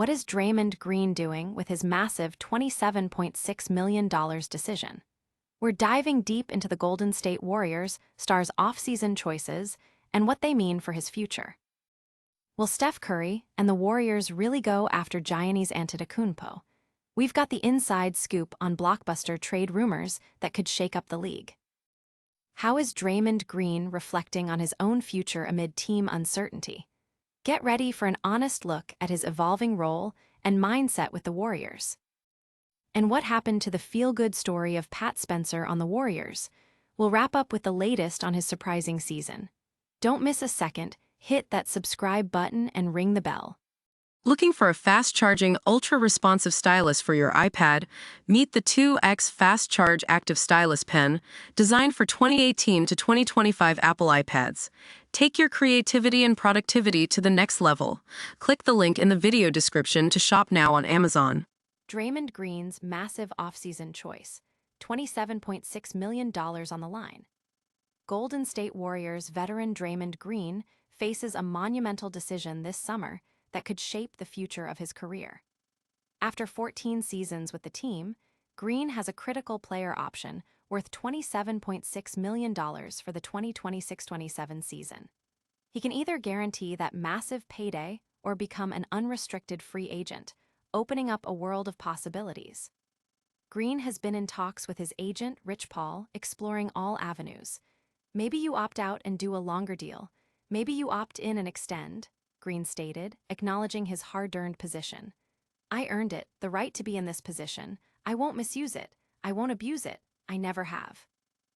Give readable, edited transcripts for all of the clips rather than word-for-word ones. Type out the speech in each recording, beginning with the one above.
What is Draymond Green doing with his massive $27.6 million decision? We're diving deep into the Golden State Warriors' star's off-season choices and what they mean for his future. Will Steph Curry and the Warriors really go after Giannis Antetokounmpo? We've got the inside scoop on blockbuster trade rumors that could shake up the league. How is Draymond Green reflecting on his own future amid team uncertainty? Get ready for an honest look at his evolving role and mindset with the Warriors. And what happened to the feel-good story of Pat Spencer on the Warriors? We'll wrap up with the latest on his surprising season. Don't miss a second, hit that subscribe button and ring the bell. Looking for a fast-charging, ultra-responsive stylus for your iPad? Meet the 2X Fast Charge Active Stylus Pen, designed for 2018 to 2025 Apple iPads. Take your creativity and productivity to the next level. Click the link in the video description to shop now on Amazon. Draymond Green's massive offseason choice, $27.6 million on the line. Golden State Warriors veteran Draymond Green faces a monumental decision this summer that could shape the future of his career. After 14 seasons with the team, Green has a critical player option worth $27.6 million for the 2026-27 season. He can either guarantee that massive payday or become an unrestricted free agent, opening up a world of possibilities. Green has been in talks with his agent, Rich Paul, exploring all avenues. Maybe you opt out and do a longer deal. Maybe you opt in and extend, Green stated, acknowledging his hard-earned position. I earned it, the right to be in this position. I won't misuse it. I won't abuse it. I never have.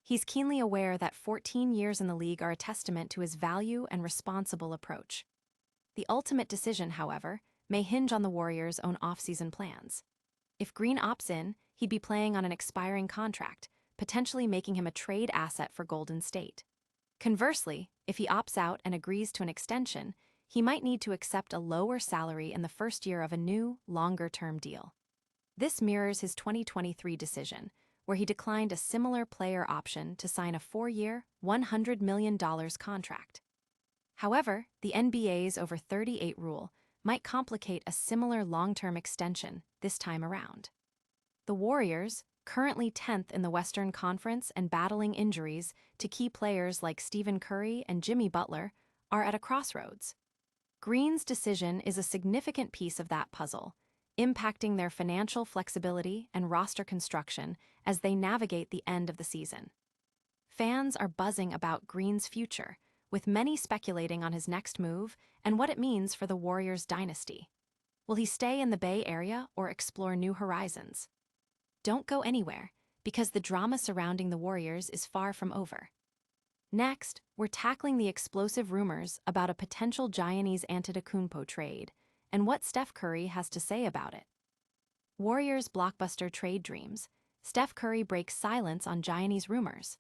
He's keenly aware that 14 years in the league are a testament to his value and responsible approach. The ultimate decision, however, may hinge on the Warriors' own off-season plans. If Green opts in, he'd be playing on an expiring contract, potentially making him a trade asset for Golden State. Conversely, if he opts out and agrees to an extension, he might need to accept a lower salary in the first year of a new, longer-term deal. This mirrors his 2023 decision, where he declined a similar player option to sign a 4-year, $100 million contract. However, the NBA's over 38 rule might complicate a similar long-term extension this time around. The Warriors, currently 10th in the Western Conference and battling injuries to key players like Stephen Curry and Jimmy Butler, are at a crossroads. Green's decision is a significant piece of that puzzle, impacting their financial flexibility and roster construction as they navigate the end of the season. Fans are buzzing about Green's future, with many speculating on his next move and what it means for the Warriors' dynasty. Will he stay in the Bay Area or explore new horizons? Don't go anywhere, because the drama surrounding the Warriors is far from over. Next, we're tackling the explosive rumors about a potential Giannis Antetokounmpo trade and what Steph Curry has to say about it. Warriors' blockbuster trade dreams. Steph Curry breaks silence on Giannis rumors.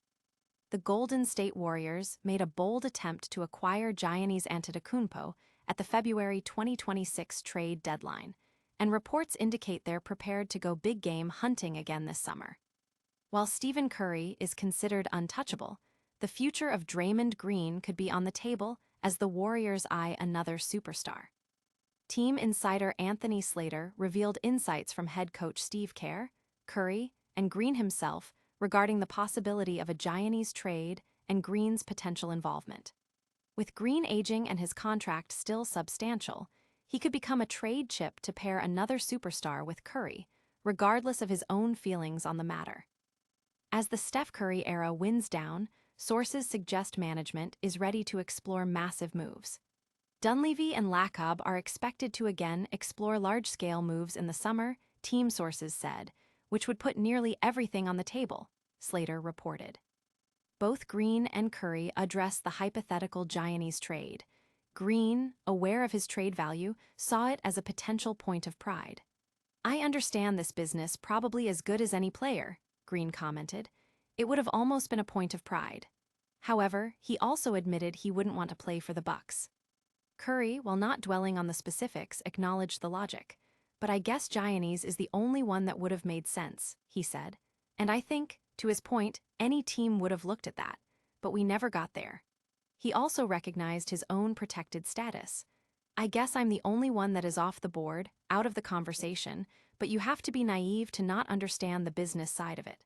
The Golden State Warriors made a bold attempt to acquire Giannis Antetokounmpo at the February 2026 trade deadline, and reports indicate they're prepared to go big-game hunting again this summer. While Stephen Curry is considered untouchable, the future of Draymond Green could be on the table as the Warriors eye another superstar. Team insider Anthony Slater revealed insights from head coach Steve Kerr, Curry, and Green himself regarding the possibility of a Giannis trade and Green's potential involvement. With Green aging and his contract still substantial, he could become a trade chip to pair another superstar with Curry, regardless of his own feelings on the matter. As the Steph Curry era winds down, sources suggest management is ready to explore massive moves. Dunleavy and Lacob are expected to again explore large-scale moves in the summer, team sources said, which would put nearly everything on the table, Slater reported. Both Green and Curry addressed the hypothetical Giannis trade. Green, aware of his trade value, saw it as a potential point of pride. I understand this business probably as good as any player, Green commented. It would have almost been a point of pride. However, he also admitted he wouldn't want to play for the Bucks. Curry, while not dwelling on the specifics, acknowledged the logic. But I guess Giannis is the only one that would have made sense, he said. And I think, to his point, any team would have looked at that. But we never got there. He also recognized his own protected status. I guess I'm the only one that is off the board, out of the conversation, but you have to be naive to not understand the business side of it.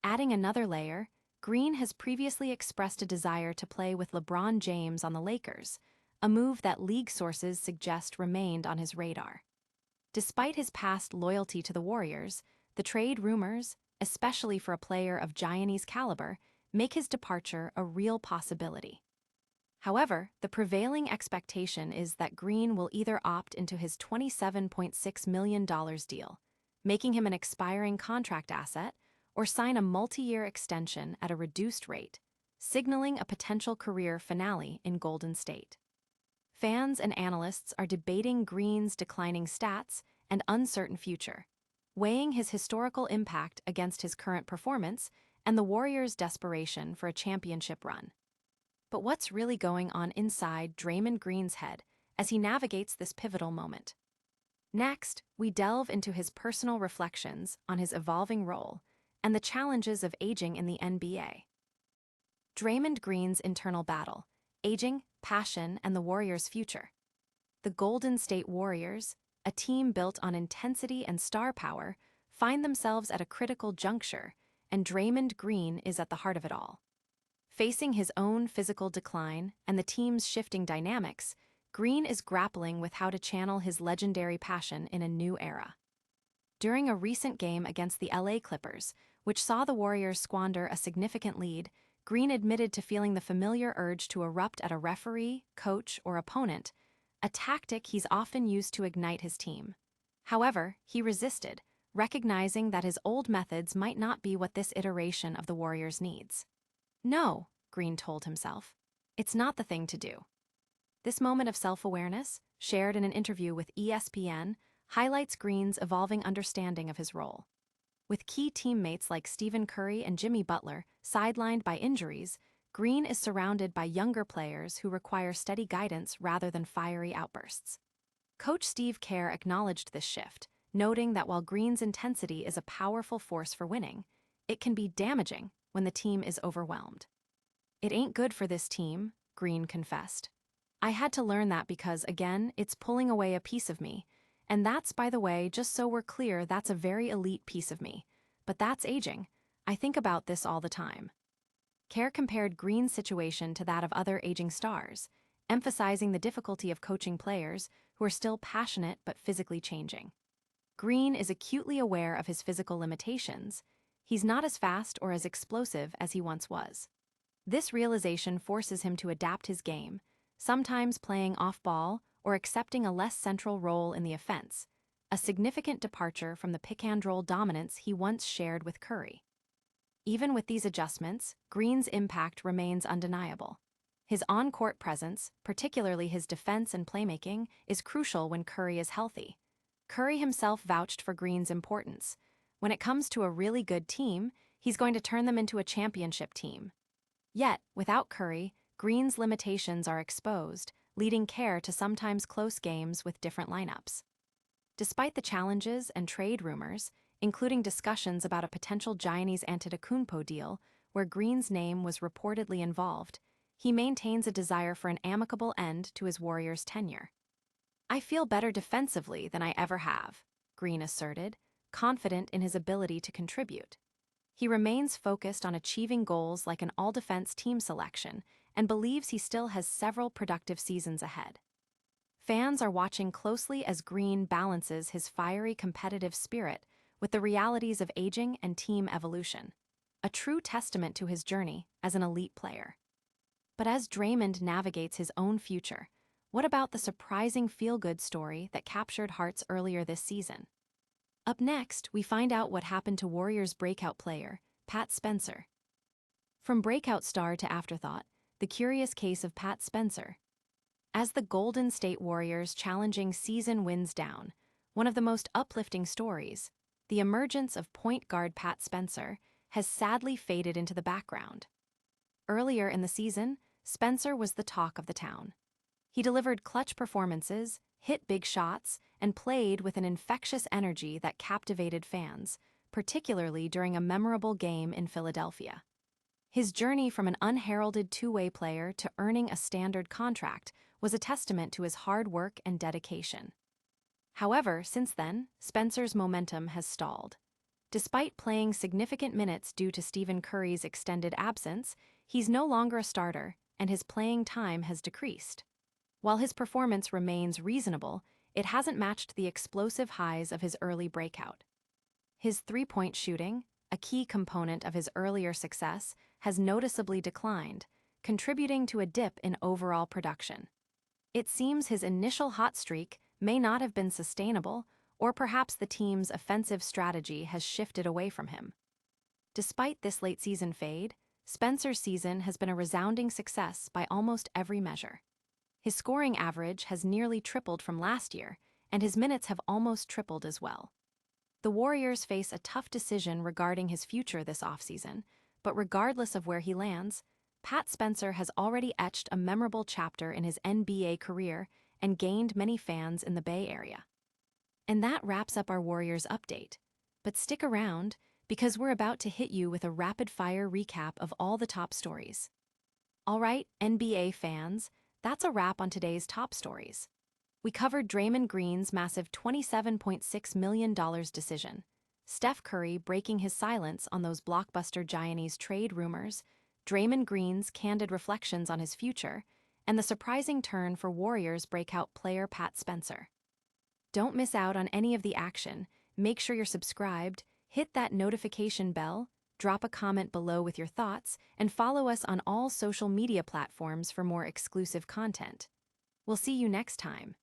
Adding another layer, Green has previously expressed a desire to play with LeBron James on the Lakers, a move that league sources suggest remained on his radar. Despite his past loyalty to the Warriors, the trade rumors, especially for a player of Giannis' caliber, make his departure a real possibility. However, the prevailing expectation is that Green will either opt into his $27.6 million deal, making him an expiring contract asset, or sign a multi-year extension at a reduced rate, signaling a potential career finale in Golden State. Fans and analysts are debating Green's declining stats and uncertain future, weighing his historical impact against his current performance and the Warriors' desperation for a championship run. But what's really going on inside Draymond Green's head as he navigates this pivotal moment? Next, we delve into his personal reflections on his evolving role and the challenges of aging in the NBA. Draymond Green's internal battle, aging, passion, and the Warriors' future. The Golden State Warriors, a team built on intensity and star power, find themselves at a critical juncture, and Draymond Green is at the heart of it all. Facing his own physical decline and the team's shifting dynamics, Green is grappling with how to channel his legendary passion in a new era. During a recent game against the LA Clippers, which saw the Warriors squander a significant lead, Green admitted to feeling the familiar urge to erupt at a referee, coach, or opponent, a tactic he's often used to ignite his team. However, he resisted, recognizing that his old methods might not be what this iteration of the Warriors needs. No, Green told himself. It's not the thing to do. This moment of self-awareness, shared in an interview with ESPN, highlights Green's evolving understanding of his role. With key teammates like Stephen Curry and Jimmy Butler sidelined by injuries, Green is surrounded by younger players who require steady guidance rather than fiery outbursts. Coach Steve Kerr acknowledged this shift, noting that while Green's intensity is a powerful force for winning, it can be damaging when the team is overwhelmed. It ain't good for this team, Green confessed. I had to learn that because, again, it's pulling away a piece of me. And that's, by the way, just so we're clear, that's a very elite piece of me. But that's aging. I think about this all the time. Kerr compared Green's situation to that of other aging stars, emphasizing the difficulty of coaching players who are still passionate but physically changing. Green is acutely aware of his physical limitations. He's not as fast or as explosive as he once was. This realization forces him to adapt his game, sometimes playing off-ball or accepting a less central role in the offense, a significant departure from the pick-and-roll dominance he once shared with Curry. Even with these adjustments, Green's impact remains undeniable. His on-court presence, particularly his defense and playmaking, is crucial when Curry is healthy. Curry himself vouched for Green's importance. When it comes to a really good team, he's going to turn them into a championship team. Yet, without Curry, Green's limitations are exposed, leading Kerr to sometimes close games with different lineups. Despite the challenges and trade rumors, including discussions about a potential Giannis Antetokounmpo deal where Green's name was reportedly involved, he maintains a desire for an amicable end to his Warriors' tenure. I feel better defensively than I ever have, Green asserted, confident in his ability to contribute. He remains focused on achieving goals like an all-defense team selection and believes he still has several productive seasons ahead. Fans are watching closely as Green balances his fiery competitive spirit with the realities of aging and team evolution, a true testament to his journey as an elite player. But as Draymond navigates his own future, what about the surprising feel-good story that captured hearts earlier this season? Up next, we find out what happened to Warriors breakout player, Pat Spencer. From breakout star to afterthought, the curious case of Pat Spencer. As the Golden State Warriors' challenging season winds down, one of the most uplifting stories, the emergence of point guard Pat Spencer, has sadly faded into the background. Earlier in the season, Spencer was the talk of the town. He delivered clutch performances, hit big shots, and played with an infectious energy that captivated fans, particularly during a memorable game in Philadelphia. His journey from an unheralded two-way player to earning a standard contract was a testament to his hard work and dedication. However, since then, Spencer's momentum has stalled. Despite playing significant minutes due to Stephen Curry's extended absence, he's no longer a starter, and his playing time has decreased. While his performance remains reasonable, it hasn't matched the explosive highs of his early breakout. His three-point shooting, a key component of his earlier success, has noticeably declined, contributing to a dip in overall production. It seems his initial hot streak may not have been sustainable, or perhaps the team's offensive strategy has shifted away from him. Despite this late-season fade, Spencer's season has been a resounding success by almost every measure. His scoring average has nearly tripled from last year, and his minutes have almost tripled as well. The Warriors face a tough decision regarding his future this offseason, but regardless of where he lands, Pat Spencer has already etched a memorable chapter in his NBA career and gained many fans in the Bay Area. And that wraps up our Warriors update. But stick around, because we're about to hit you with a rapid-fire recap of all the top stories. All right, NBA fans, that's a wrap on today's top stories. We covered Draymond Green's massive $27.6 million decision, Steph Curry breaking his silence on those blockbuster Giannis trade rumors, Draymond Green's candid reflections on his future, and the surprising turn for Warriors breakout player Pat Spencer. Don't miss out on any of the action. Make sure you're subscribed, hit that notification bell, drop a comment below with your thoughts, and follow us on all social media platforms for more exclusive content. We'll see you next time.